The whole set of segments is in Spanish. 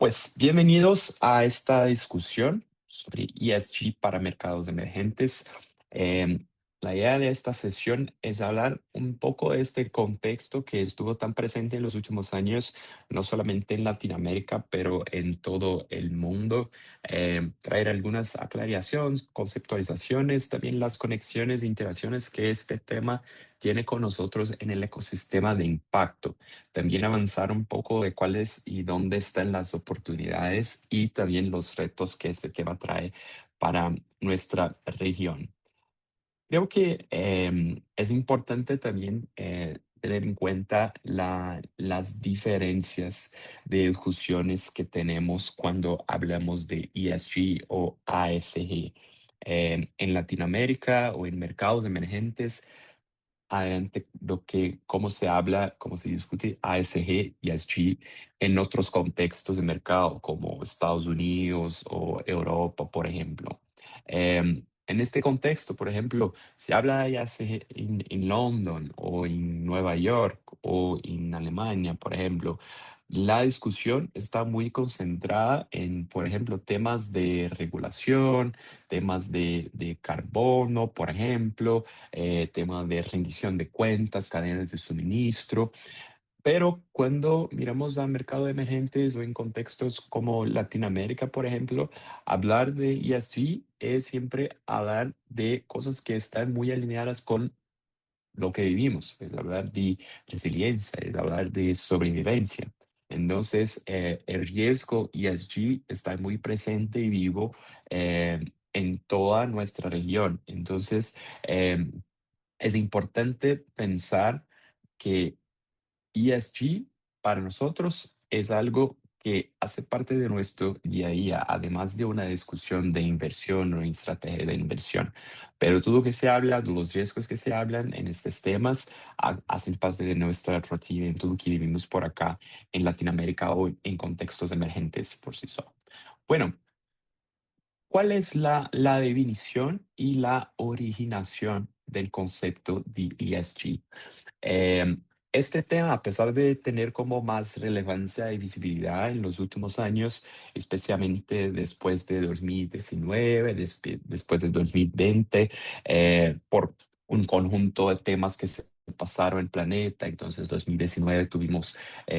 Pues bienvenidos a esta discusión sobre ESG para mercados emergentes. Em, la idea de esta sesión es hablar un poco de este contexto que estuvo tan presente en los últimos años, no solamente en Latinoamérica, pero en todo el mundo. Traer algunas aclaraciones, conceptualizaciones, también las conexiones e interacciones que este tema tiene con nosotros en el ecosistema de impacto, también avanzar un poco de cuáles y dónde están las oportunidades y también los retos que este tema trae para nuestra región. Creo que es importante también tener en cuenta las diferencias de discusiones que tenemos cuando hablamos de ESG o ASG. En Latinoamérica o en mercados emergentes, adelante lo que, cómo se habla, cómo se discute ASG y ESG en otros contextos de mercado, como Estados Unidos o Europa, por ejemplo. En este contexto, por ejemplo, se habla de ESG en London o en Nueva York o en Alemania, por ejemplo. La discusión está muy concentrada en, por ejemplo, temas de regulación, temas de carbono, por ejemplo, tema de rendición de cuentas, cadenas de suministro. Pero cuando miramos a mercados emergentes o en contextos como Latinoamérica, por ejemplo, hablar de ESG es siempre hablar de cosas que están muy alineadas con lo que vivimos, es hablar de resiliencia, es hablar de sobrevivencia. Entonces, el riesgo ESG está muy presente y vivo en toda nuestra región. Entonces, es importante pensar que ESG para nosotros es algo que hace parte de nuestro día a día, además de una discusión de inversión o estrategia de inversión. Pero todo lo que se habla, los riesgos que se hablan en estos temas, hacen parte de nuestra rutina en todo lo que vivimos por acá en Latinoamérica o en contextos emergentes por sí solo. Bueno, ¿cuál es la definición y la originación del concepto de ESG? Eh, este tema, a pesar de tener como más relevancia y visibilidad en los últimos años, especialmente después de 2019, después de 2020, por un conjunto de temas que se pasaron en el planeta. Entonces, 2019 tuvimos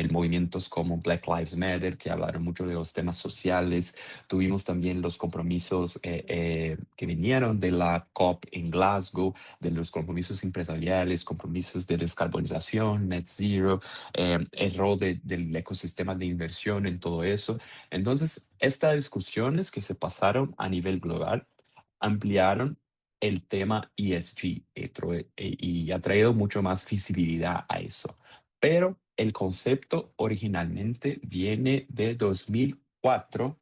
movimientos como Black Lives Matter, que hablaron mucho de los temas sociales. Tuvimos también los compromisos que vinieron de la COP en Glasgow, de los compromisos empresariales, compromisos de descarbonización, net zero, el rol del ecosistema de inversión en todo eso. Entonces, estas discusiones que se pasaron a nivel global ampliaron el tema ESG y ha traído mucho más visibilidad a eso. Pero el concepto originalmente viene de 2004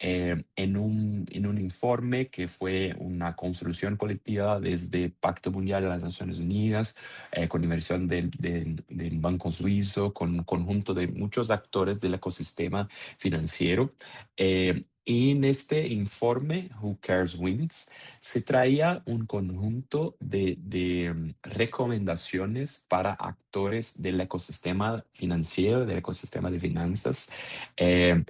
en un informe que fue una construcción colectiva desde Pacto Mundial de las Naciones Unidas, con inversión del Banco Suizo, con un conjunto de muchos actores del ecosistema financiero. Y en este informe, Who Cares Wins, se traía un conjunto de recomendaciones para actores del ecosistema financiero, del ecosistema de finanzas, eh,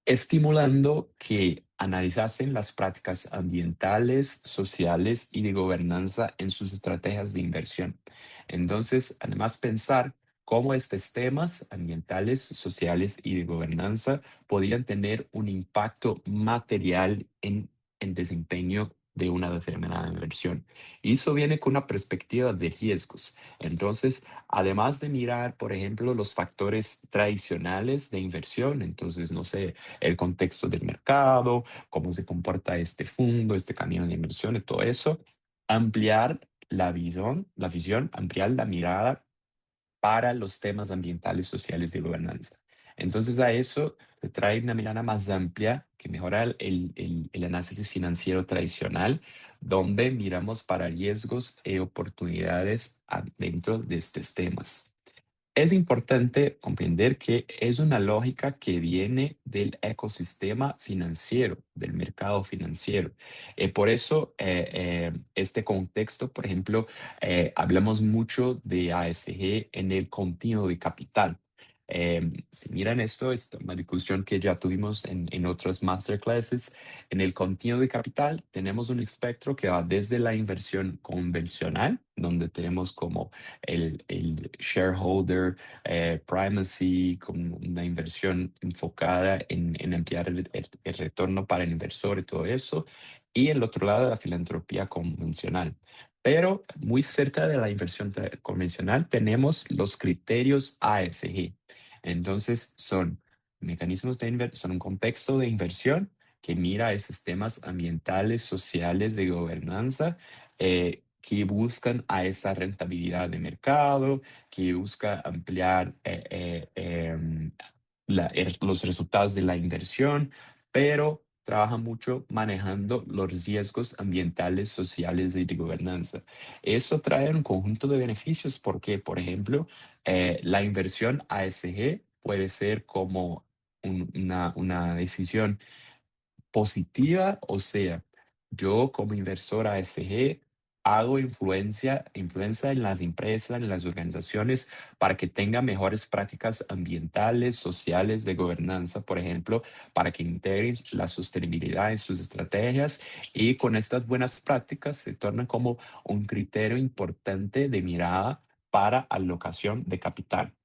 estimulando que analizasen las prácticas ambientales, sociales y de gobernanza en sus estrategias de inversión. Entonces, además, pensar cómo estos temas ambientales, sociales y de gobernanza podrían tener un impacto material en el desempeño de una determinada inversión. Y eso viene con una perspectiva de riesgos. Entonces, además de mirar, por ejemplo, los factores tradicionales de inversión, entonces, no sé, el contexto del mercado, cómo se comporta este fondo, este camino de inversión y todo eso, ampliar la visión, ampliar la mirada para los temas ambientales, sociales y gobernanza. Entonces a eso se trae una mirada más amplia que mejora el análisis financiero tradicional, donde miramos para riesgos y oportunidades dentro de estos temas. Es importante comprender que es una lógica que viene del ecosistema financiero, del mercado financiero. Por eso, este contexto, por ejemplo, hablamos mucho de ASG en el continuo de capital. Si miran esto, es una discusión que ya tuvimos en otras masterclasses. En el contenido de capital tenemos un espectro que va desde la inversión convencional, donde tenemos como el shareholder primacy, como una inversión enfocada en ampliar el retorno para el inversor y todo eso, y el otro lado, la filantropía convencional. Pero muy cerca de la inversión convencional tenemos los criterios ASG. Entonces son mecanismos de inversión, son un contexto de inversión que mira esos temas ambientales, sociales, de gobernanza, que buscan a esa rentabilidad de mercado, que busca ampliar los resultados de la inversión, pero trabaja mucho manejando los riesgos ambientales, sociales y de gobernanza. Eso trae un conjunto de beneficios porque, por ejemplo, la inversión ASG puede ser como una decisión positiva, o sea, yo como inversor ASG hago influencia en las empresas, en las organizaciones, para que tengan mejores prácticas ambientales, sociales, de gobernanza, por ejemplo, para que integren la sostenibilidad en sus estrategias y con estas buenas prácticas se tornan como un criterio importante de mirada para alocación de capital.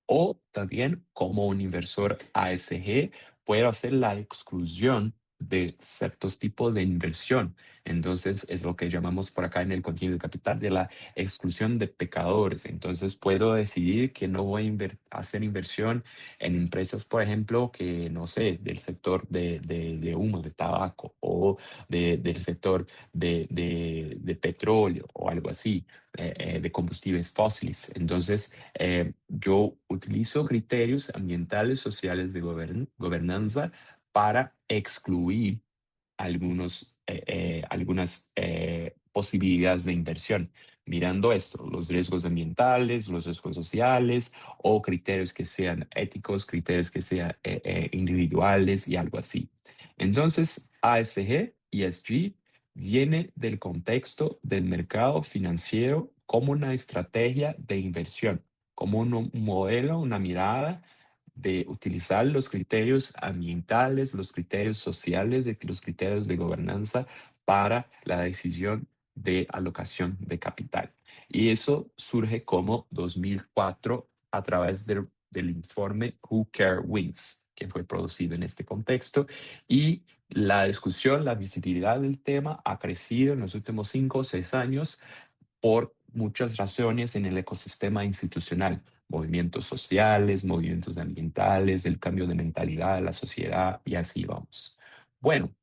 O también como un inversor ASG puedo hacer la exclusión de ciertos tipos de inversión. Entonces es lo que llamamos por acá en el contenido de capital de la exclusión de pecadores. Entonces puedo decidir que no voy a hacer inversión en empresas, por ejemplo, que no sé, del sector de humo, de tabaco o del sector de petróleo o algo así, de combustibles fósiles. Entonces, yo utilizo criterios ambientales, sociales de gobernanza para excluir algunas posibilidades de inversión. Mirando esto, los riesgos ambientales, los riesgos sociales o criterios que sean éticos, criterios que sean individuales y algo así. Entonces, ASG, ESG, viene del contexto del mercado financiero como una estrategia de inversión, como un modelo, una mirada de utilizar los criterios ambientales, los criterios sociales, los criterios de gobernanza para la decisión de alocación de capital. Y eso surge como 2004 a través del informe Who Care Wins, que fue producido en este contexto. Y la discusión, la visibilidad del tema ha crecido en los últimos 5 o 6 años por muchas razones en el ecosistema institucional, movimientos sociales, movimientos ambientales, el cambio de mentalidad de la sociedad y así vamos. Bueno,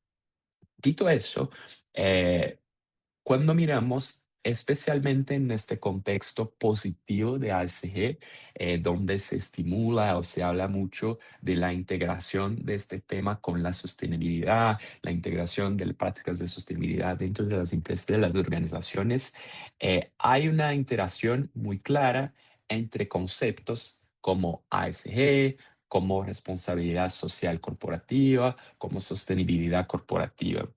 dicho eso, eh, cuando miramos especialmente en este contexto positivo de ASG, donde se estimula o se habla mucho de la integración de este tema con la sostenibilidad, la integración de las prácticas de sostenibilidad dentro de las empresas, de las organizaciones, hay una interacción muy clara entre conceptos como ASG, como responsabilidad social corporativa, como sostenibilidad corporativa.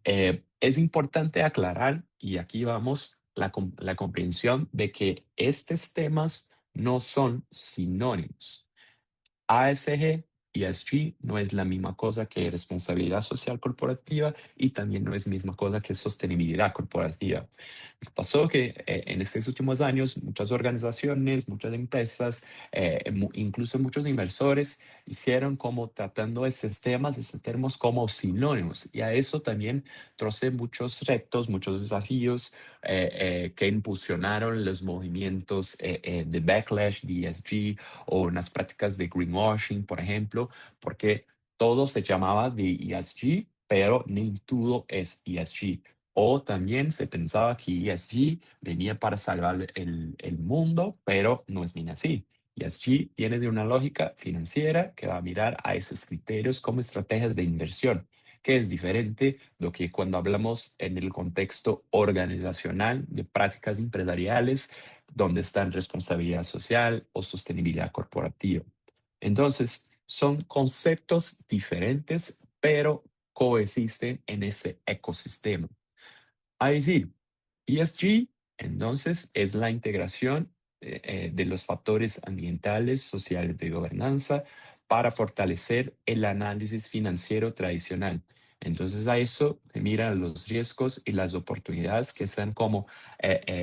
Es importante aclarar, y aquí vamos, la comprensión de que estos temas no son sinónimos. ASG y ESG no es la misma cosa que responsabilidad social corporativa y también no es la misma cosa que sostenibilidad corporativa. Pasó que en estos últimos años muchas organizaciones, muchas empresas, incluso muchos inversores hicieron como tratando estos temas como sinónimos y a eso también trace muchos retos, muchos desafíos que impulsionaron los movimientos de backlash, de ESG o unas prácticas de greenwashing, por ejemplo, porque todo se llamaba de ESG, pero ni todo es ESG. O también se pensaba que ESG venía para salvar el mundo, pero no es bien así. ESG viene de una lógica financiera que va a mirar a esos criterios como estrategias de inversión, que es diferente de lo que cuando hablamos en el contexto organizacional de prácticas empresariales, donde están responsabilidad social o sostenibilidad corporativa. Entonces, son conceptos diferentes, pero coexisten en ese ecosistema. Es decir, ESG entonces es la integración de los factores ambientales, sociales de gobernanza para fortalecer el análisis financiero tradicional. Entonces a eso se miran los riesgos y las oportunidades que están como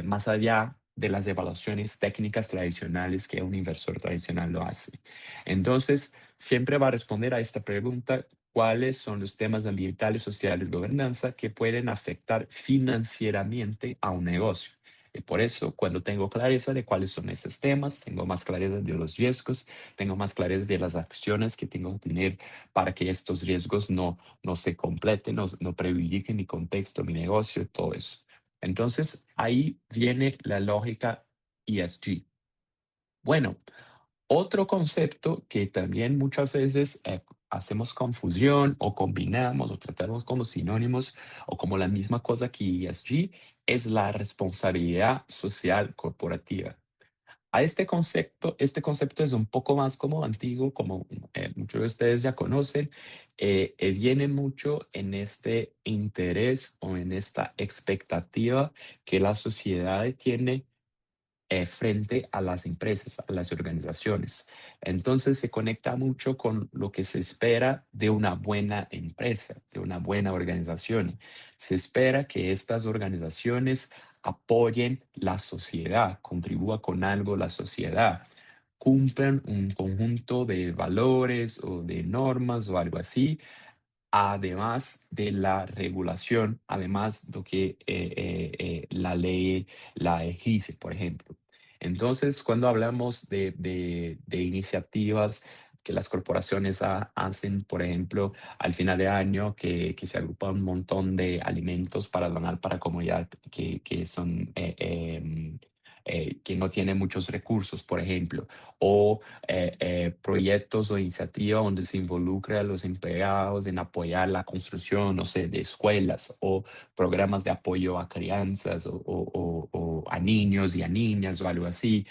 más allá de las evaluaciones técnicas tradicionales que un inversor tradicional lo hace. Entonces, siempre va a responder a esta pregunta: ¿cuáles son los temas ambientales, sociales, gobernanza que pueden afectar financieramente a un negocio? Y por eso, cuando tengo clareza de cuáles son esos temas, tengo más clareza de los riesgos, tengo más clareza de las acciones que tengo que tener para que estos riesgos no se completen, no prejudiquen mi contexto, mi negocio, todo eso. Entonces, ahí viene la lógica ESG. Bueno, otro concepto que también muchas veces hacemos confusión o combinamos o tratamos como sinónimos o como la misma cosa que ESG es la responsabilidad social corporativa. A este concepto es un poco más como antiguo, como muchos de ustedes ya conocen, viene mucho en este interés o en esta expectativa que la sociedad tiene frente a las empresas, a las organizaciones. Entonces se conecta mucho con lo que se espera de una buena empresa, de una buena organización. Se espera que estas organizaciones apoyen la sociedad, contribuyan con algo a la sociedad, cumplan un conjunto de valores o de normas o algo así, además de la regulación, además de que la ley la ejerce, por ejemplo. Entonces, cuando hablamos de iniciativas que las corporaciones hacen, por ejemplo, al final de año, que se agrupan un montón de alimentos para donar para comunidad que son... que no tienen muchos recursos, por ejemplo, o proyectos o iniciativas donde se involucra a los empleados en apoyar la construcción, no sé, de escuelas o programas de apoyo a crianzas o a niños y a niñas o algo así,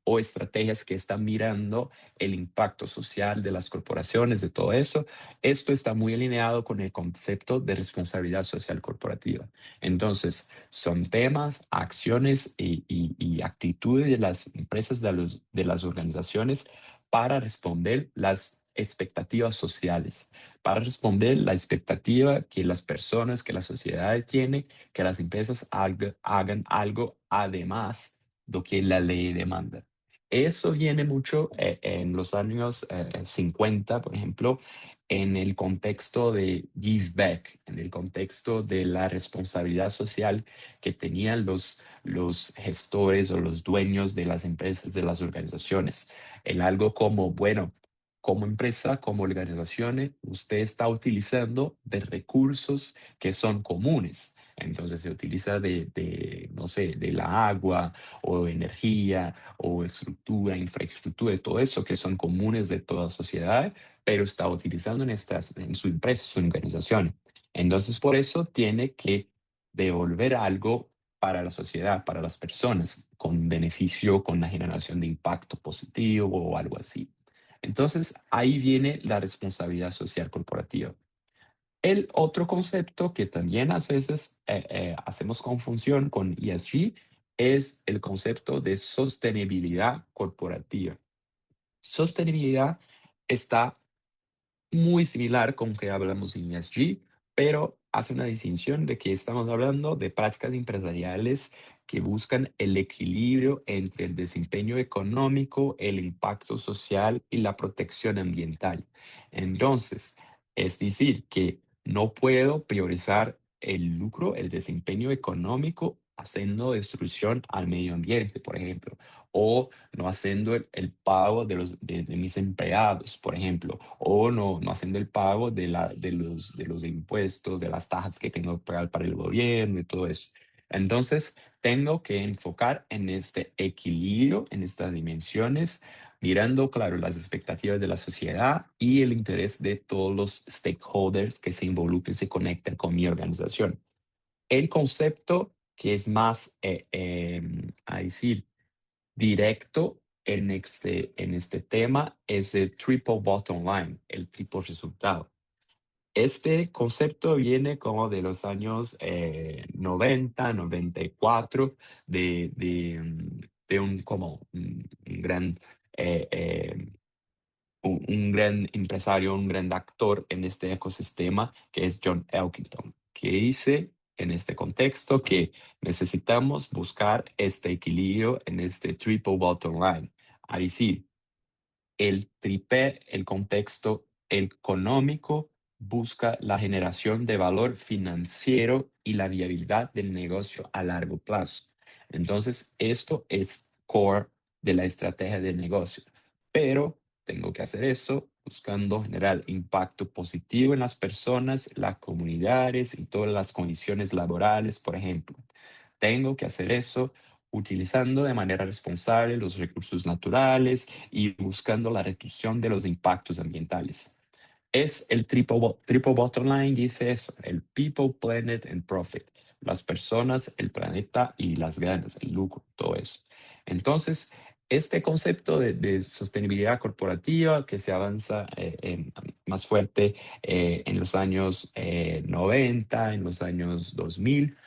o estrategias que están mirando el impacto social de las corporaciones, de todo eso. Esto está muy alineado con el concepto de responsabilidad social corporativa. Entonces, son temas, acciones y actitudes de las empresas, de las organizaciones para responder las expectativas sociales, para responder la expectativa que las personas, que la sociedad tiene, que las empresas hagan algo además de lo que la ley demanda. Eso viene mucho en los años 50, por ejemplo, en el contexto de give back, en el contexto de la responsabilidad social que tenían los gestores o los dueños de las empresas, de las organizaciones. El algo como, bueno, como empresa, como organización, usted está utilizando de recursos que son comunes. Entonces se utiliza no sé, de la agua o energía o estructura, infraestructura, de todo eso que son comunes de toda sociedad, pero está utilizando en su empresa, su organización. Entonces por eso tiene que devolver algo para la sociedad, para las personas, con beneficio, con la generación de impacto positivo o algo así. Entonces, ahí viene la responsabilidad social corporativa. El otro concepto que también a veces hacemos confusión con ESG es el concepto de sostenibilidad corporativa. Sostenibilidad está muy similar con que hablamos en ESG, pero hace una distinción de que estamos hablando de prácticas empresariales que buscan el equilibrio entre el desempeño económico, el impacto social y la protección ambiental. Entonces, es decir, que no puedo priorizar el lucro, el desempeño económico, haciendo destrucción al medio ambiente, por ejemplo, o no haciendo el pago de mis empleados, por ejemplo, o no haciendo el pago de los impuestos, de las tasas que tengo que pagar para el gobierno y todo eso. Entonces, tengo que enfocar en este equilibrio, en estas dimensiones, mirando, claro, las expectativas de la sociedad y el interés de todos los stakeholders que se involucren, se conectan con mi organización. El concepto que es más, a decir, directo en este tema es el triple bottom line, el triple resultado. Este concepto viene como de los años 90, 94, de de un como un gran, eh, eh, un gran empresario, un gran actor en este ecosistema, que es John Elkington, que dice en este contexto que necesitamos buscar este equilibrio en este triple bottom line. Ahí sí, el tripé, el contexto económico, busca la generación de valor financiero y la viabilidad del negocio a largo plazo. Entonces, esto es core de la estrategia de negocio. Pero tengo que hacer eso buscando generar impacto positivo en las personas, las comunidades y todas las condiciones laborales, por ejemplo. Tengo que hacer eso utilizando de manera responsable los recursos naturales y buscando la reducción de los impactos ambientales. Es el triple bottom line, dice eso, el people, planet and profit. Las personas, el planeta y las ganas, el lucro, todo eso. Entonces, este concepto de sostenibilidad corporativa que se avanza más fuerte en los años 90, en los años 2000,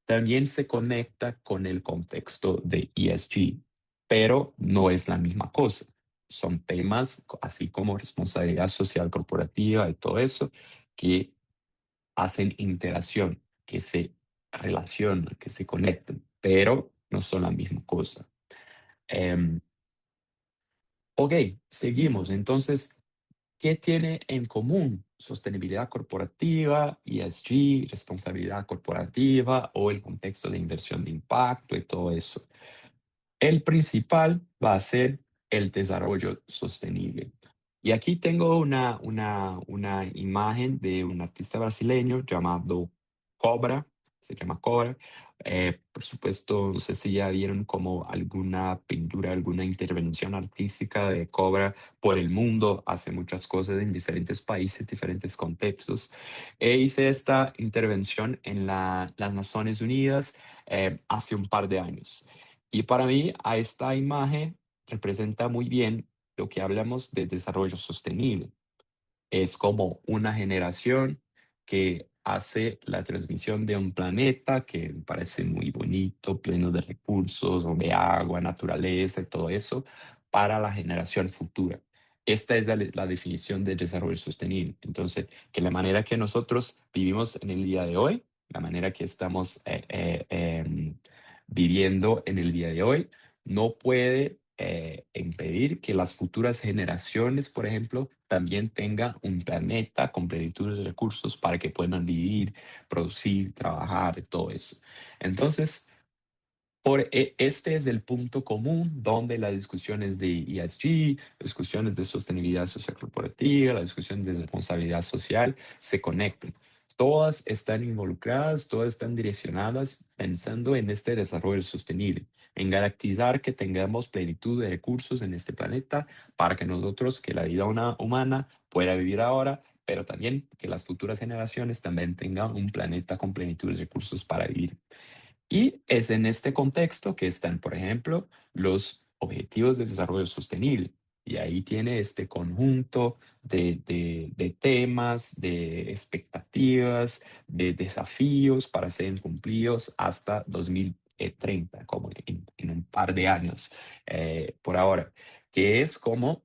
también se conecta con el contexto de ESG, pero no es la misma cosa. Son temas así como responsabilidad social corporativa y todo eso que hacen interacción, que se relacionan, que se conectan, pero no son la misma cosa. Em, ok, seguimos. Entonces, ¿qué tiene en común sostenibilidad corporativa, ESG, responsabilidad corporativa o el contexto de inversión de impacto y todo eso? El principal va a ser el desarrollo sostenible. Y aquí tengo una imagen de un artista brasileño llamado Cobra, se llama Cobra. Por supuesto, no sé si ya vieron como alguna pintura, alguna intervención artística de Cobra por el mundo, hace muchas cosas en diferentes países, diferentes contextos. Hice esta intervención en las Naciones Unidas hace un par de años. Y para mí, a esta imagen representa muy bien lo que hablamos de desarrollo sostenible. Es como una generación que hace la transmisión de un planeta que me parece muy bonito, pleno de recursos, de agua, naturaleza y todo eso, para la generación futura. Esta es la definición de desarrollo sostenible. Entonces, que la manera que nosotros vivimos en el día de hoy, la manera que estamos viviendo en el día de hoy, no puede impedir que las futuras generaciones, por ejemplo, también tengan un planeta con plenitud de recursos para que puedan vivir, producir, trabajar, todo eso. Entonces, este es el punto común donde las discusiones de ESG, discusiones de sostenibilidad social corporativa, la discusión de responsabilidad social se conectan. Todas están involucradas, todas están direccionadas pensando en este desarrollo sostenible, en garantizar que tengamos plenitud de recursos en este planeta para que nosotros, que la vida humana pueda vivir ahora, pero también que las futuras generaciones también tengan un planeta con plenitud de recursos para vivir. Y es en este contexto que están, por ejemplo, los Objetivos de Desarrollo Sostenible. Y ahí tiene este conjunto de temas, de expectativas, de desafíos para ser cumplidos hasta 2030, como en un par de años por ahora, que es como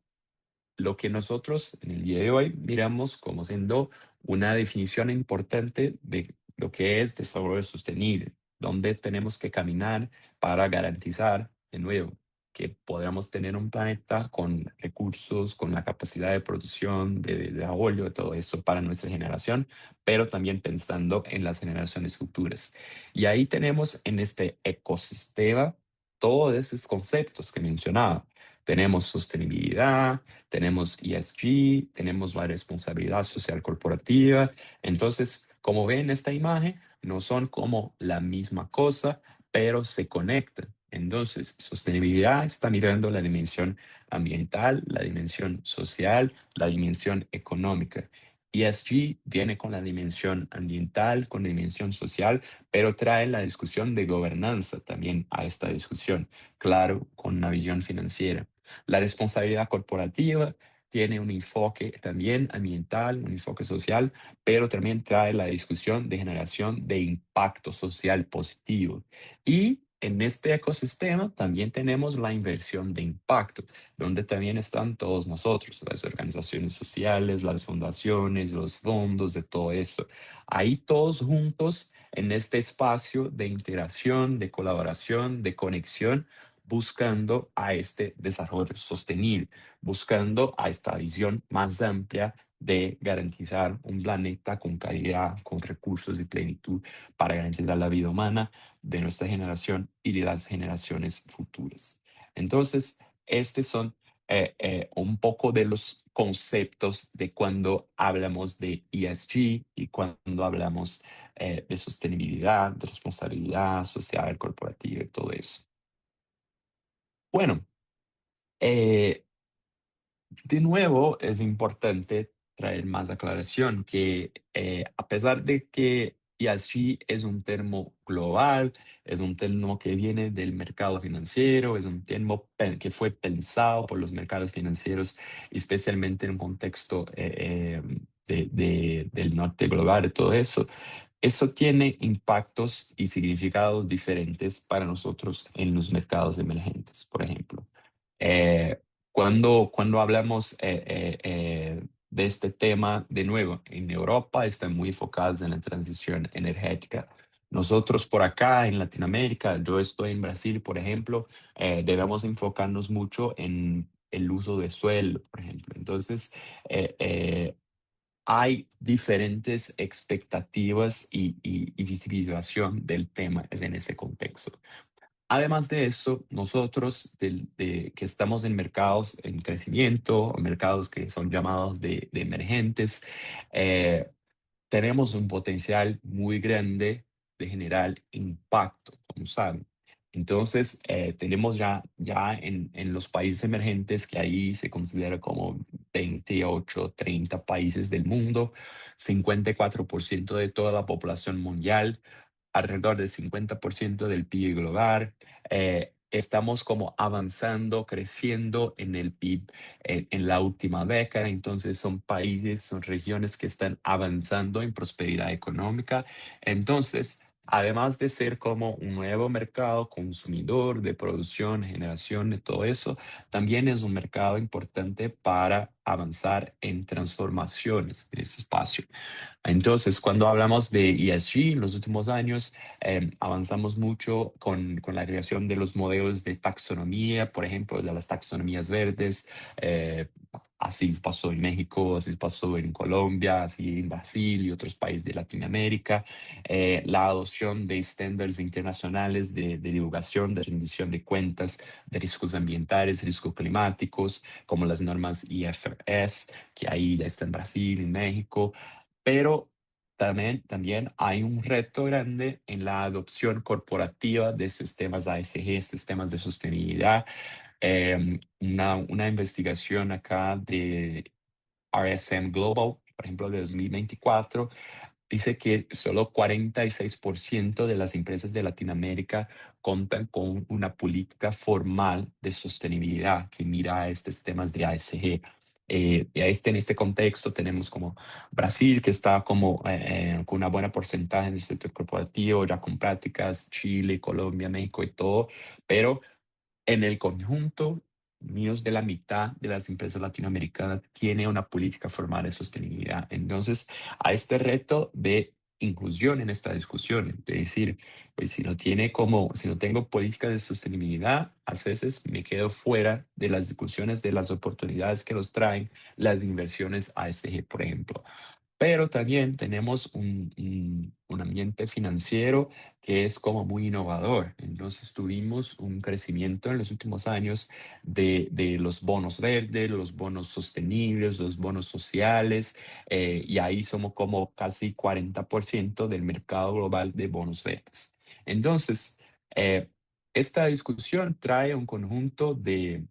lo que nosotros en el día de hoy miramos como siendo una definición importante de lo que es desarrollo sostenible, donde tenemos que caminar para garantizar, de nuevo, que podamos tener un planeta con recursos, con la capacidad de producción, de desarrollo, de todo eso para nuestra generación, pero también pensando en las generaciones futuras. Y ahí tenemos en este ecosistema todos estos conceptos que mencionaba. Tenemos sostenibilidad, tenemos ESG, tenemos la responsabilidad social corporativa. Entonces, como ven esta imagen, no son como la misma cosa, pero se conectan. Entonces, sostenibilidad está mirando la dimensión ambiental, la dimensión social, la dimensión económica. ESG viene con la dimensión ambiental, con la dimensión social, pero trae la discusión de gobernanza también a esta discusión, claro, con una visión financiera. La responsabilidad corporativa tiene un enfoque también ambiental, un enfoque social, pero también trae la discusión de generación de impacto social positivo. Y en este ecosistema también tenemos la inversión de impacto, donde también están todos nosotros, las organizaciones sociales, las fundaciones, los fondos, de todo eso. Ahí todos juntos en este espacio de interacción, de colaboración, de conexión, buscando a este desarrollo sostenible, buscando a esta visión más amplia de garantizar un planeta con calidad, con recursos y plenitud para garantizar la vida humana de nuestra generación y de las generaciones futuras. Entonces, estos son un poco de los conceptos de cuando hablamos de ESG y cuando hablamos de sostenibilidad, de responsabilidad social, corporativa y todo eso. Bueno, eh, de nuevo, es importante traer más aclaración que a pesar de que ESG es un término global, es un término que viene del mercado financiero, es un término que fue pensado por los mercados financieros, especialmente en un contexto del norte global y todo eso. Eso tiene impactos y significados diferentes para nosotros en los mercados emergentes, por ejemplo. Eh, cuando hablamos de este tema, de nuevo, en Europa están muy enfocados en la transición energética. Nosotros por acá en Latinoamérica, yo estoy en Brasil, por ejemplo, debemos enfocarnos mucho en el uso de suelo, por ejemplo. Entonces, hay diferentes expectativas y visibilización del tema es en ese contexto. Además de eso, nosotros que estamos en mercados en crecimiento, o mercados que son llamados de emergentes, eh, tenemos un potencial muy grande de generar impacto, como saben. Entonces, tenemos ya en los países emergentes, que ahí se considera como 28, 30 países del mundo, 54% de toda la población mundial, alrededor del 50% del PIB global. Estamos como avanzando, creciendo en el PIB en la última década. Entonces son países, son regiones que están avanzando en prosperidad económica. Entonces, además de ser como un nuevo mercado consumidor de producción, generación, de todo eso, también es un mercado importante para avanzar en transformaciones en ese espacio. Entonces, cuando hablamos de ESG en los últimos años, avanzamos mucho con la creación de los modelos de taxonomía, por ejemplo, de las taxonomías verdes. eh, Así pasó en México, así pasó en Colombia, así en Brasil y otros países de Latinoamérica. La adopción de estándares internacionales de divulgación, de rendición de cuentas, de riesgos ambientales, riesgos climáticos, como las normas IFRS, que ahí ya está en Brasil, en México, pero también hay un reto grande en la adopción corporativa de sistemas ASG, sistemas de sostenibilidad. Una investigación acá de RSM Global, por ejemplo, de 2024, dice que solo 46% de las empresas de Latinoamérica cuentan con una política formal de sostenibilidad que mira a estos temas de ASG. En este contexto tenemos como Brasil, que está como con una buena porcentaje en el sector corporativo, ya con prácticas, Chile, Colombia, México y todo, pero en el conjunto, menos de la mitad de las empresas latinoamericanas tiene una política formal de sostenibilidad. Entonces, a este reto de inclusión en esta discusión, de decir, pues si no tengo políticas de sostenibilidad, a veces me quedo fuera de las discusiones de las oportunidades que nos traen las inversiones a ASG, por ejemplo. Pero también tenemos un ambiente financiero que es como muy innovador. Entonces tuvimos un crecimiento en los últimos años de los bonos verdes, los bonos sostenibles, los bonos sociales, y ahí somos como casi 40% del mercado global de bonos verdes. Entonces, eh, esta discusión trae un conjunto de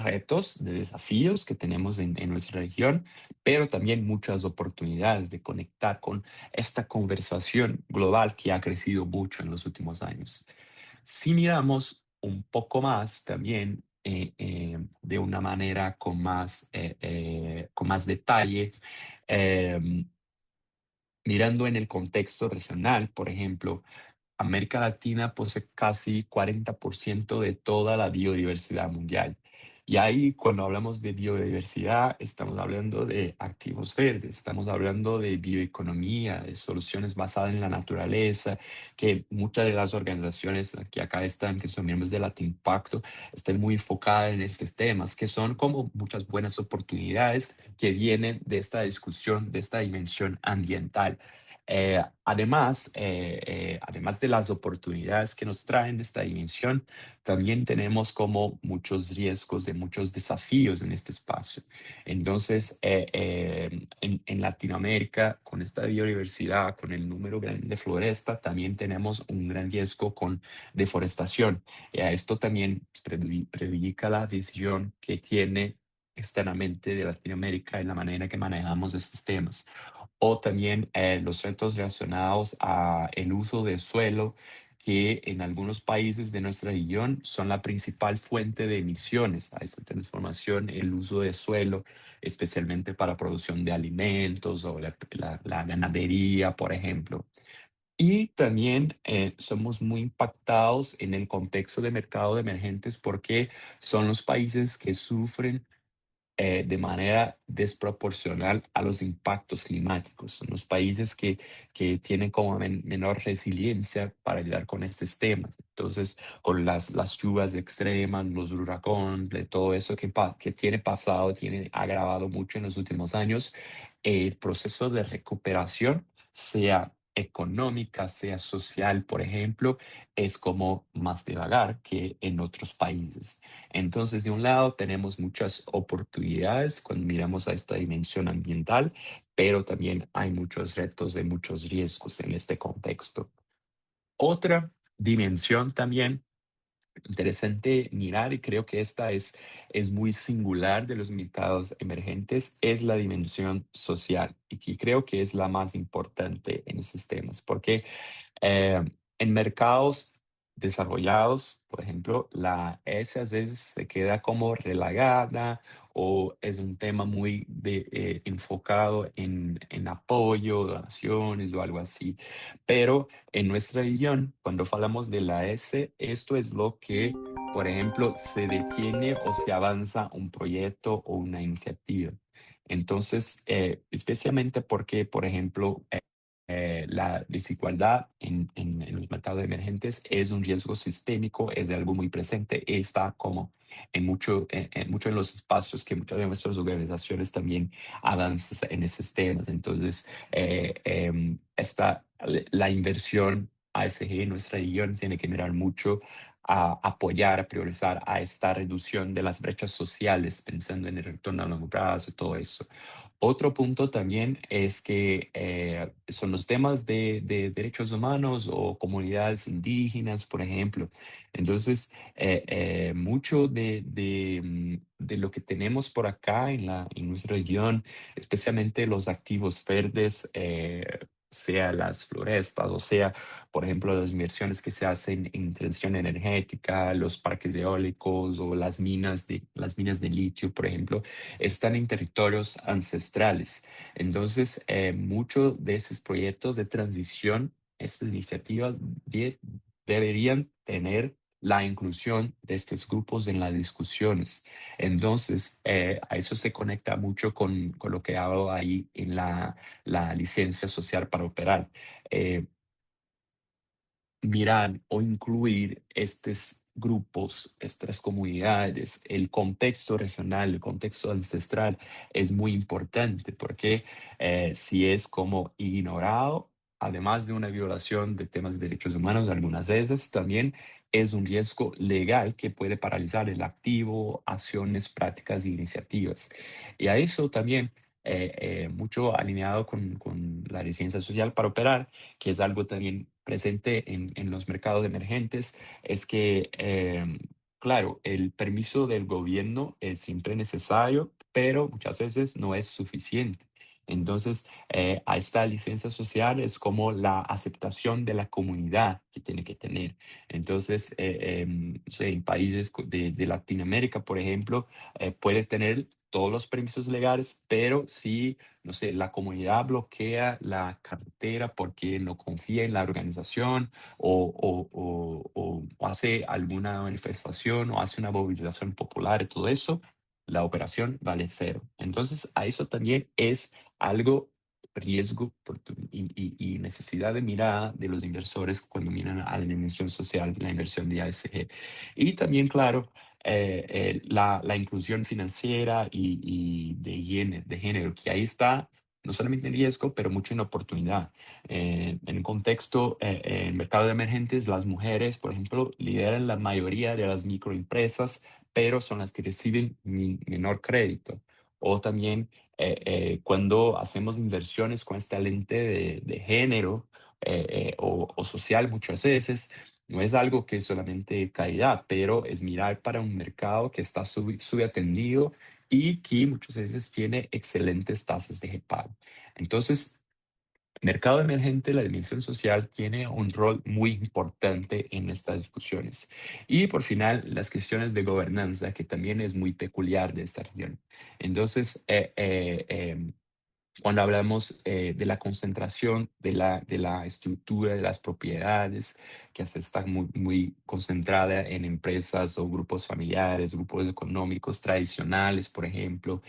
retos, de desafíos que tenemos en nuestra región, pero también muchas oportunidades de conectar con esta conversación global que ha crecido mucho en los últimos años. Si miramos un poco más también de una manera con más detalle, eh, mirando en el contexto regional, por ejemplo, América Latina posee casi 40% de toda la biodiversidad mundial. Y ahí, cuando hablamos de biodiversidad, estamos hablando de activos verdes, estamos hablando de bioeconomía, de soluciones basadas en la naturaleza, que muchas de las organizaciones que acá están, que son miembros de Impacto, están muy enfocadas en estos temas, que son como muchas buenas oportunidades que vienen de esta discusión, de esta dimensión ambiental. Además de las oportunidades que nos traen esta dimensión, también tenemos como muchos riesgos de muchos desafíos en este espacio. Entonces, en Latinoamérica, con esta biodiversidad, con el número grande de floresta, también tenemos un gran riesgo con deforestación. Esto también predica la visión que tiene externamente de Latinoamérica en la manera que manejamos estos temas. O también los retos relacionados a el uso del suelo, que en algunos países de nuestra región son la principal fuente de emisiones a esta transformación, el uso de suelo, especialmente para producción de alimentos o la ganadería, por ejemplo. Y también somos muy impactados en el contexto de mercado de emergentes porque son los países que sufren de manera desproporcional a los impactos climáticos. Son los países que tienen como menor resiliencia para ayudar con estos temas. Entonces, con las lluvias extremas, los huracanes, de todo eso que tiene pasado, tiene agravado mucho en los últimos años, el proceso de recuperación, sea económica, sea social, por ejemplo, es como más de vagar que en otros países. Entonces, de un lado tenemos muchas oportunidades cuando miramos a esta dimensión ambiental, pero también hay muchos retos y muchos riesgos en este contexto. Otra dimensión también interesante mirar, y creo que esta es muy singular de los mercados emergentes, es la dimensión social, y que creo que es la más importante en estos temas, porque eh, en mercados desarrollados, por ejemplo, la S a veces se queda como relagada o es un tema muy enfocado en apoyo, donaciones o algo así. Pero en nuestra región, cuando hablamos de la S, esto es lo que, por ejemplo, se detiene o se avanza un proyecto o una iniciativa. Entonces, especialmente porque, por ejemplo, la desigualdad en los mercados emergentes es un riesgo sistémico, es algo muy presente, está como mucho en los espacios que muchas de nuestras organizaciones también avanzan en esos temas. Entonces, la inversión ASG en nuestra región tiene que mirar mucho a apoyar, a priorizar a esta reducción de las brechas sociales, pensando en el retorno a largo plazo y todo eso. Otro punto también es que son los temas de derechos humanos o comunidades indígenas, por ejemplo. Entonces, mucho de lo que tenemos por acá en nuestra región, especialmente los activos verdes, sea las florestas, o sea, por ejemplo, las inversiones que se hacen en transición energética, los parques eólicos o las minas de litio, por ejemplo, están en territorios ancestrales. Entonces, muchos de esos proyectos de transición, estas iniciativas deberían tener la inclusión de estos grupos en las discusiones. Entonces, a eso se conecta mucho con lo que hablo ahí en la licencia social para operar. Eh, Mirar o incluir estos grupos, estas comunidades, el contexto regional, el contexto ancestral es muy importante porque si es como ignorado, además de una violación de temas de derechos humanos, algunas veces también es un riesgo legal que puede paralizar el activo, acciones, prácticas e iniciativas. Y a eso también, mucho alineado con la licencia social para operar, que es algo también presente en los mercados emergentes, es que, claro, el permiso del gobierno es siempre necesario, pero muchas veces no es suficiente. Entonces, a esta licencia social es como la aceptación de la comunidad que tiene que tener. Entonces, no sé, en países de Latinoamérica, por ejemplo, puede tener todos los permisos legales, pero si, no sé, la comunidad bloquea la carretera porque no confía en la organización o hace alguna manifestación o hace una movilización popular y todo eso, la operación vale cero. Entonces, a eso también es algo riesgo y necesidad de mirada de los inversores cuando miran a la inversión social, la inversión de ASG. Y también, claro, la inclusión financiera y de género, que ahí está no solamente en riesgo, pero mucho en oportunidad. En un contexto, en mercados emergentes, las mujeres, por ejemplo, lideran la mayoría de las microempresas, pero son las que reciben menor crédito. O también cuando hacemos inversiones con esta lente de género o social, muchas veces no es algo que es solamente calidad, pero es mirar para un mercado que está subatendido y que muchas veces tiene excelentes tasas de pago. Entonces, mercado emergente, la dimensión social tiene un rol muy importante en estas discusiones. Y por final, las cuestiones de gobernanza, que también es muy peculiar de esta región. Entonces, cuando hablamos de la concentración de la estructura de las propiedades, que se está muy concentrada en empresas o grupos familiares, grupos económicos tradicionales, por ejemplo.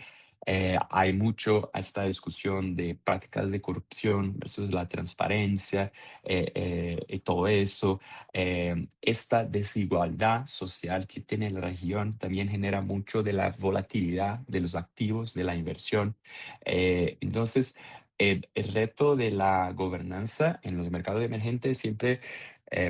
Hay mucho a esta discusión de prácticas de corrupción versus la transparencia y todo eso. Esta desigualdad social que tiene la región también genera mucho de la volatilidad de los activos, de la inversión. Entonces, el reto de la gobernanza en los mercados emergentes siempre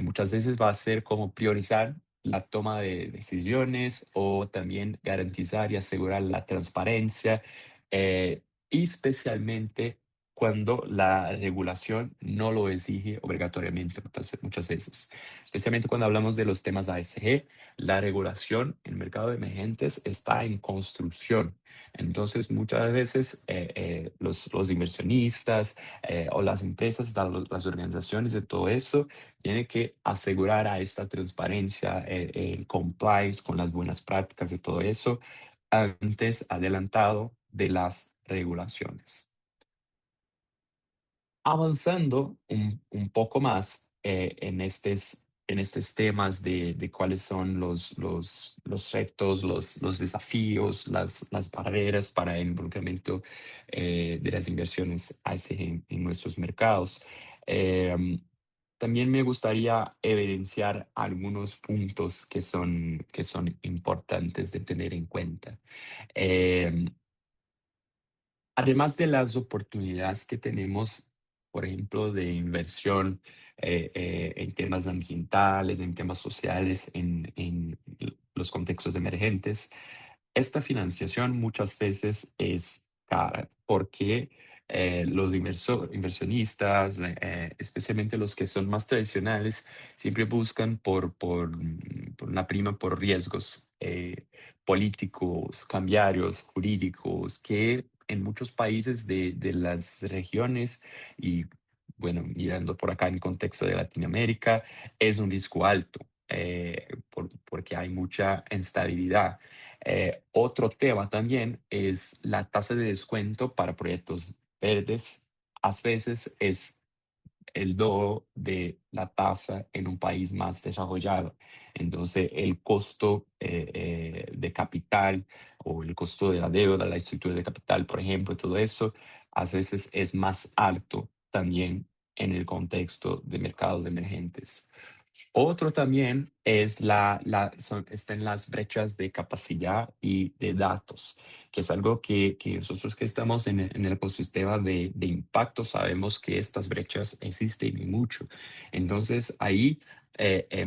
muchas veces va a ser como priorizar la toma de decisiones o también garantizar y asegurar la transparencia, y especialmente cuando la regulación no lo exige obligatoriamente muchas veces. Especialmente cuando hablamos de los temas ASG, la regulación en mercados emergentes está en construcción. Entonces, muchas veces los inversionistas o las empresas, las organizaciones de todo eso, tienen que asegurar a esta transparencia, el compliance con las buenas prácticas de todo eso, antes adelantado de las regulaciones. Avanzando un poco más en estos temas de cuáles son los retos, los desafíos, las barreras para el involucramiento de las inversiones ASG en nuestros mercados. Em, También me gustaría evidenciar algunos puntos que son importantes de tener en cuenta. Em, Además de las oportunidades que tenemos, por ejemplo, de inversión en temas ambientales, en temas sociales, en los contextos emergentes, esta financiación muchas veces es cara porque los inversionistas, especialmente los que son más tradicionales, siempre buscan por una prima por riesgos políticos, cambiarios, jurídicos, que en muchos países de las regiones y, bueno, mirando por acá en contexto de Latinoamérica, es un riesgo alto porque hay mucha instabilidad. Otro tema también es la tasa de descuento para proyectos verdes. A veces es el doble de la tasa en un país más desarrollado. Entonces, el costo de capital o el costo de la deuda, la estructura de capital, por ejemplo, todo eso, a veces es más alto también en el contexto de mercados emergentes. Otro también es están las brechas de capacidad y de datos, que es algo que nosotros que estamos en el ecosistema de impacto sabemos que estas brechas existen y mucho. Entonces, ahí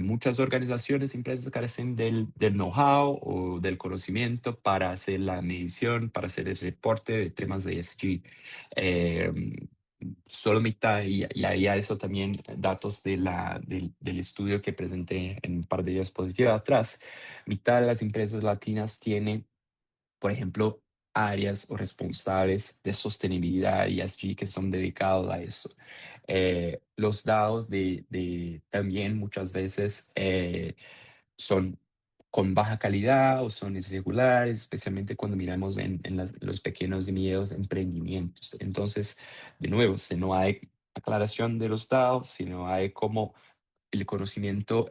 muchas organizaciones, empresas carecen del know-how o del conocimiento para hacer la medición, para hacer el reporte de temas de ESG. Solo mitad, y ahí a eso también datos del estudio que presenté en un par de diapositivas atrás, mitad de las empresas latinas tienen, por ejemplo, áreas o responsables de sostenibilidad y ESG que son dedicados a eso. Los DAOs también muchas veces son con baja calidad o son irregulares, especialmente cuando miramos en los pequeños y medianos emprendimientos. Entonces, de nuevo, si no hay aclaración de los DAOs, si no hay como el conocimiento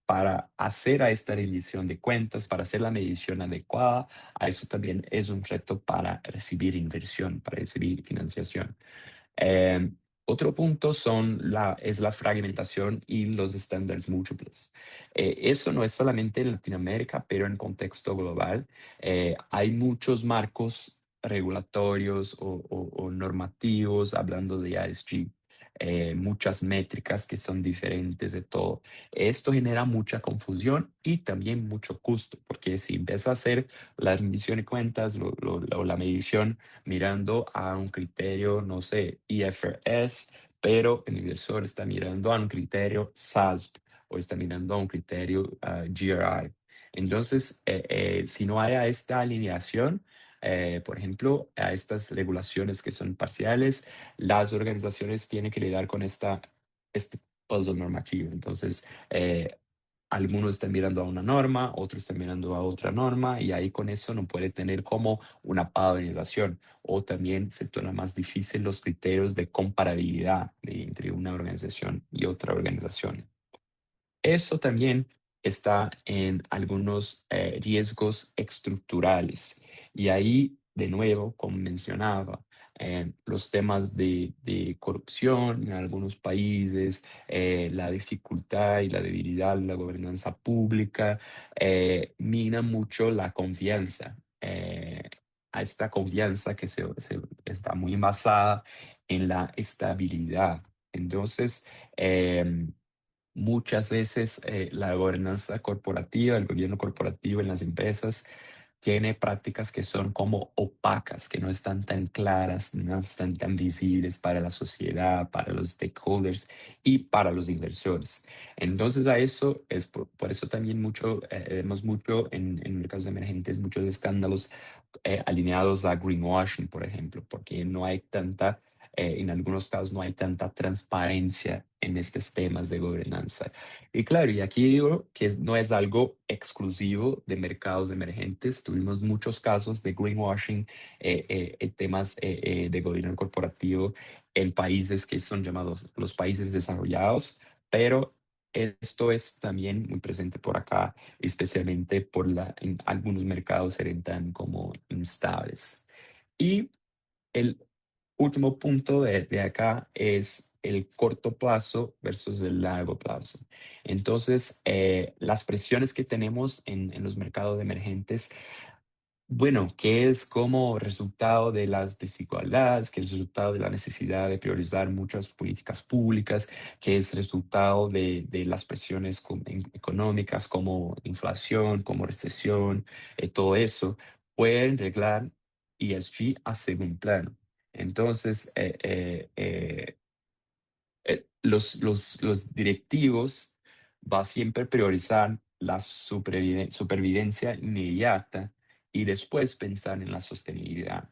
para hacer a esta rendición de cuentas, para hacer la medición adecuada, a eso también es un reto para recibir inversión, para recibir financiación. Eh, Otro punto es la fragmentación y los estándares múltiples. Eso no es solamente en Latinoamérica, pero en contexto global. Hay muchos marcos regulatorios o normativos hablando de ESG. Muchas métricas que son diferentes de todo. Esto genera mucha confusión y también mucho costo, porque si empieza a hacer la rendición de cuentas o la medición mirando a un criterio, no sé, IFRS, pero el inversor está mirando a un criterio SASB o está mirando a un criterio GRI. Entonces, si no hay a esta alineación, por ejemplo, a estas regulaciones que son parciales, las organizaciones tienen que lidiar con este puzzle normativo. Entonces, algunos están mirando a una norma, otros están mirando a otra norma y ahí con eso no puede tener como una padronización o también se torna más difícil los criterios de comparabilidad entre una organización y otra organización. Eso también está en algunos riesgos estructurales. Y ahí, de nuevo, como mencionaba, los temas de corrupción en algunos países, la dificultad y la debilidad de la gobernanza pública, minan mucho la confianza. A esta confianza que está muy basada en la estabilidad. Entonces, muchas veces la gobernanza corporativa, el gobierno corporativo en las empresas tiene prácticas que son como opacas, que no están tan claras, no están tan visibles para la sociedad, para los stakeholders y para los inversores. Entonces a eso es por eso también vemos mucho en mercados emergentes, muchos escándalos alineados a greenwashing, por ejemplo, porque no hay tanta en algunos casos no hay tanta transparencia en estos temas de gobernanza. Y claro, y aquí digo que no es algo exclusivo de mercados emergentes. Tuvimos muchos casos de greenwashing, temas de gobierno corporativo en países que son llamados los países desarrollados, pero esto es también muy presente por acá, especialmente en algunos mercados se ven tan como instables. Y el último punto de acá es el corto plazo versus el largo plazo. Entonces, las presiones que tenemos en los mercados emergentes, bueno, que es como resultado de las desigualdades, que es resultado de la necesidad de priorizar muchas políticas públicas, que es resultado de las presiones económicas como inflación, como recesión, todo eso, pueden arreglar ESG a segundo plano. Entonces, los directivos va siempre a priorizar la supervivencia inmediata y después pensar en la sostenibilidad.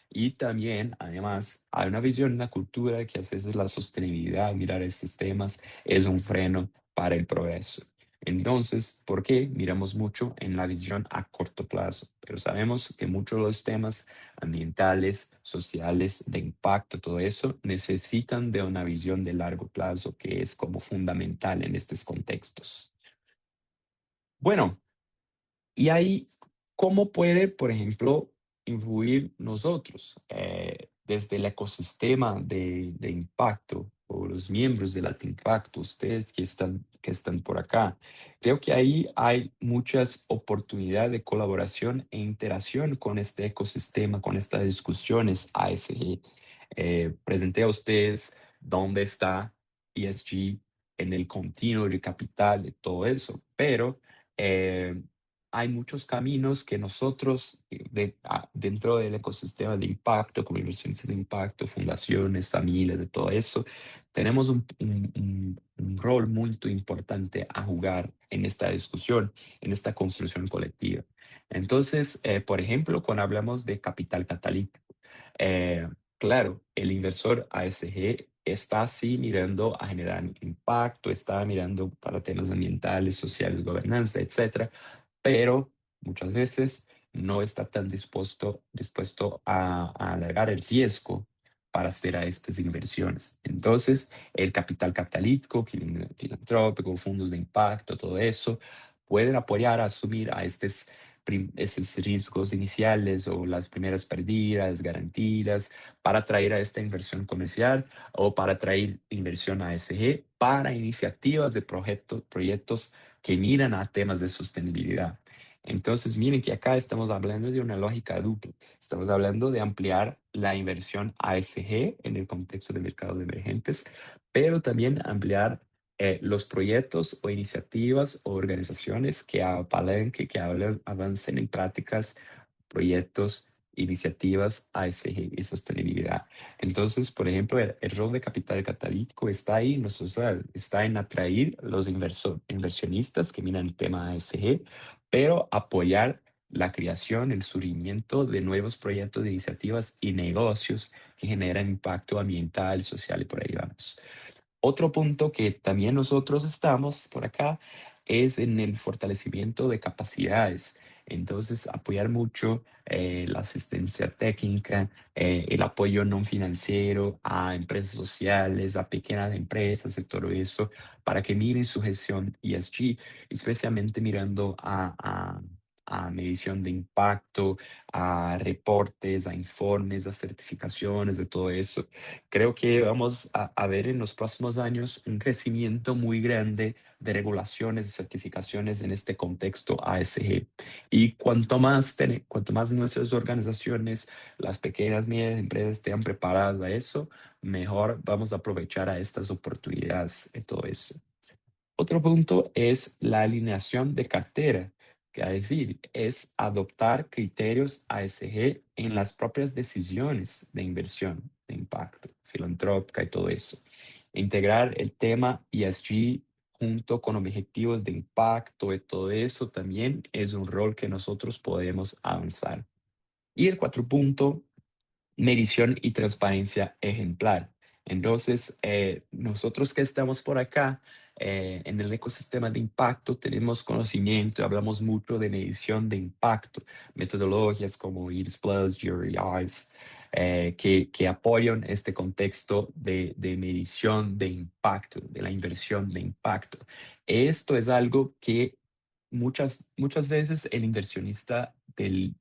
Y también, además, hay una visión, una cultura que a veces la sostenibilidad, mirar estos temas, es un freno para el progreso. Entonces, ¿por qué miramos mucho en la visión a corto plazo? Pero sabemos que muchos de los temas ambientales, sociales, de impacto, todo eso, necesitan de una visión de largo plazo que es como fundamental en estos contextos. Bueno, y ahí, ¿cómo puede, por ejemplo, influir nosotros desde el ecosistema de impacto o los miembros del alto impacto, ustedes que están por acá? Creo que ahí hay muchas oportunidades de colaboración e interacción con este ecosistema, con estas discusiones ASG. Presenté a ustedes dónde está ESG en el continuo de capital, de todo eso, pero... eh, hay muchos caminos que nosotros dentro del ecosistema de impacto, como inversionistas de impacto, fundaciones, familias, de todo eso, tenemos un rol muy importante a jugar en esta discusión, en esta construcción colectiva. Entonces, por ejemplo, cuando hablamos de capital catalítico, eh, claro, el inversor ASG está así mirando a generar impacto, está mirando para temas ambientales, sociales, gobernanza, etcétera, pero muchas veces no está tan dispuesto a alargar el riesgo para hacer a estas inversiones. Entonces, el capital catalítico, filantrópico, fondos de impacto, todo eso, pueden apoyar a asumir a esos riesgos iniciales o las primeras pérdidas, garantías, para atraer a esta inversión comercial o para atraer inversión a ASG para iniciativas de proyectos que miran a temas de sostenibilidad. Entonces, miren que acá estamos hablando de una lógica dupla. Estamos hablando de ampliar la inversión ASG en el contexto de mercados emergentes, pero también ampliar los proyectos o iniciativas o organizaciones que apalanquen, avancen en prácticas, proyectos, iniciativas ASG y sostenibilidad. Entonces, por ejemplo, el rol de capital catalítico está ahí, no social, está en atraer los inversionistas que miran el tema ASG, pero apoyar la creación, el surgimiento de nuevos proyectos, de iniciativas y negocios que generan impacto ambiental, social y por ahí vamos. Otro punto que también nosotros estamos por acá es en el fortalecimiento de capacidades. Entonces, apoyar mucho la asistencia técnica, el apoyo no financiero a empresas sociales, a pequeñas empresas y todo eso, para que miren su gestión ESG, especialmente mirando a medición de impacto, a reportes, a informes, a certificaciones, de todo eso. Creo que vamos a ver en los próximos años un crecimiento muy grande de regulaciones y certificaciones en este contexto ASG. Y cuanto más nuestras organizaciones, las pequeñas, medianas empresas estén preparadas a eso, mejor vamos a aprovechar a estas oportunidades y todo eso. Otro punto es la alineación de cartera, que es decir, es adoptar criterios ASG en las propias decisiones de inversión, de impacto, filantrópica y todo eso. Integrar el tema ESG junto con objetivos de impacto y todo eso también es un rol que nosotros podemos avanzar. Y el cuatro punto, medición y transparencia ejemplar. Entonces, nosotros que estamos por acá en el ecosistema de impacto tenemos conocimiento y hablamos mucho de medición de impacto, metodologías como IRIS Plus, GRIs, que apoyan este contexto de medición de impacto, de la inversión de impacto. Esto es algo que muchas veces el inversionista del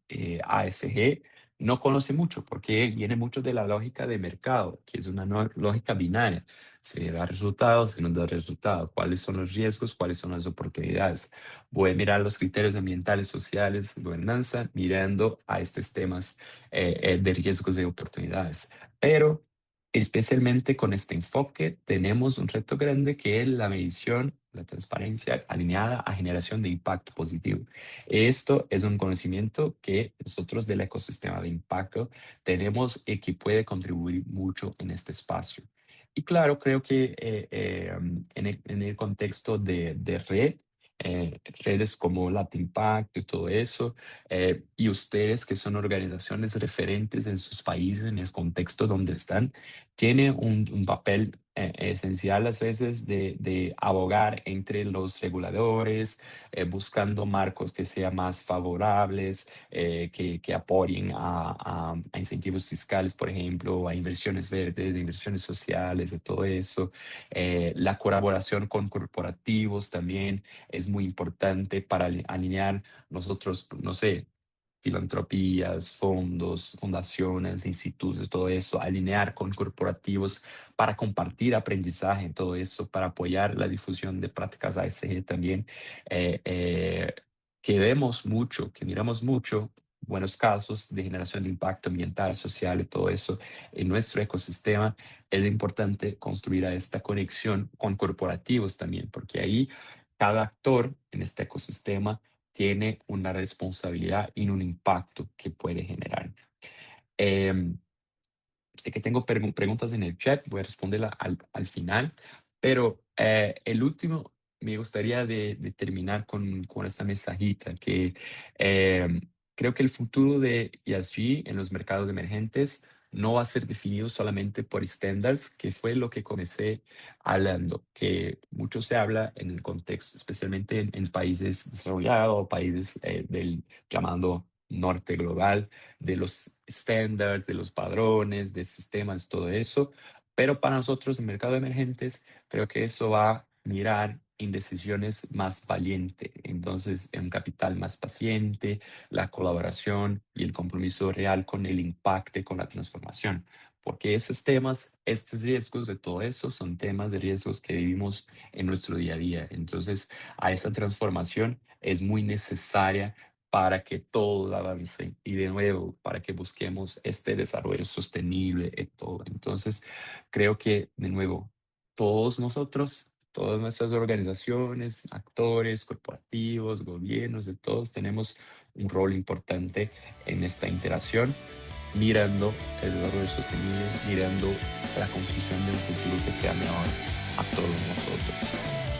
ASG no conoce mucho porque viene mucho de la lógica de mercado, que es una lógica binaria. Se da resultados, se nos da resultados. ¿Cuáles son los riesgos? ¿Cuáles son las oportunidades? Voy a mirar los criterios ambientales, sociales, gobernanza, mirando a estos temas de riesgos y oportunidades. Pero especialmente con este enfoque tenemos un reto grande que es la medición, la transparencia alineada a generación de impacto positivo. Esto es un conocimiento que nosotros del ecosistema de impacto tenemos y que puede contribuir mucho en este espacio. Y claro, creo que en el contexto de red, redes como Latin Impact y todo eso, y ustedes que son organizaciones referentes en sus países, en el contexto donde están, tiene un papel esencial a veces de abogar entre los reguladores, buscando marcos que sean más favorables, que apoyen a incentivos fiscales, por ejemplo, a inversiones verdes, de inversiones sociales, de todo eso. La colaboración con corporativos también es muy importante para alinear nosotros, no sé, filantropías, fondos, fundaciones, institutos, todo eso, alinear con corporativos para compartir aprendizaje, todo eso, para apoyar la difusión de prácticas ASG también, eh, eh, que vemos mucho, que miramos mucho buenos casos de generación de impacto ambiental, social y todo eso en nuestro ecosistema. Es importante construir a esta conexión con corporativos también, porque ahí cada actor en este ecosistema tiene una responsabilidad y un impacto que puede generar. Em, Sé que tengo preguntas en el chat, voy a responderla al final, pero el último me gustaría de terminar con esta mensajita que em, creo que el futuro de ESG en los mercados emergentes no va a ser definido solamente por estándares, que fue lo que comencé hablando, que mucho se habla en el contexto, especialmente en países desarrollados, países del llamado norte global, de los estándares, de los padrones, de sistemas, todo eso. Pero para nosotros en mercados emergentes, creo que eso va a mirar en decisiones más valientes. Entonces, en un capital más paciente, la colaboración y el compromiso real con el impacto y con la transformación. Porque esos temas, estos riesgos de todo eso son temas de riesgos que vivimos en nuestro día a día. Entonces, a esa transformación es muy necesaria para que todos avancen y de nuevo para que busquemos este desarrollo sostenible y todo. Entonces, creo que de nuevo, todos nosotros, todas nuestras organizaciones, actores, corporativos, gobiernos, de todos tenemos un rol importante en esta interacción, mirando el desarrollo sostenible, mirando la construcción de un futuro que sea mejor a todos nosotros.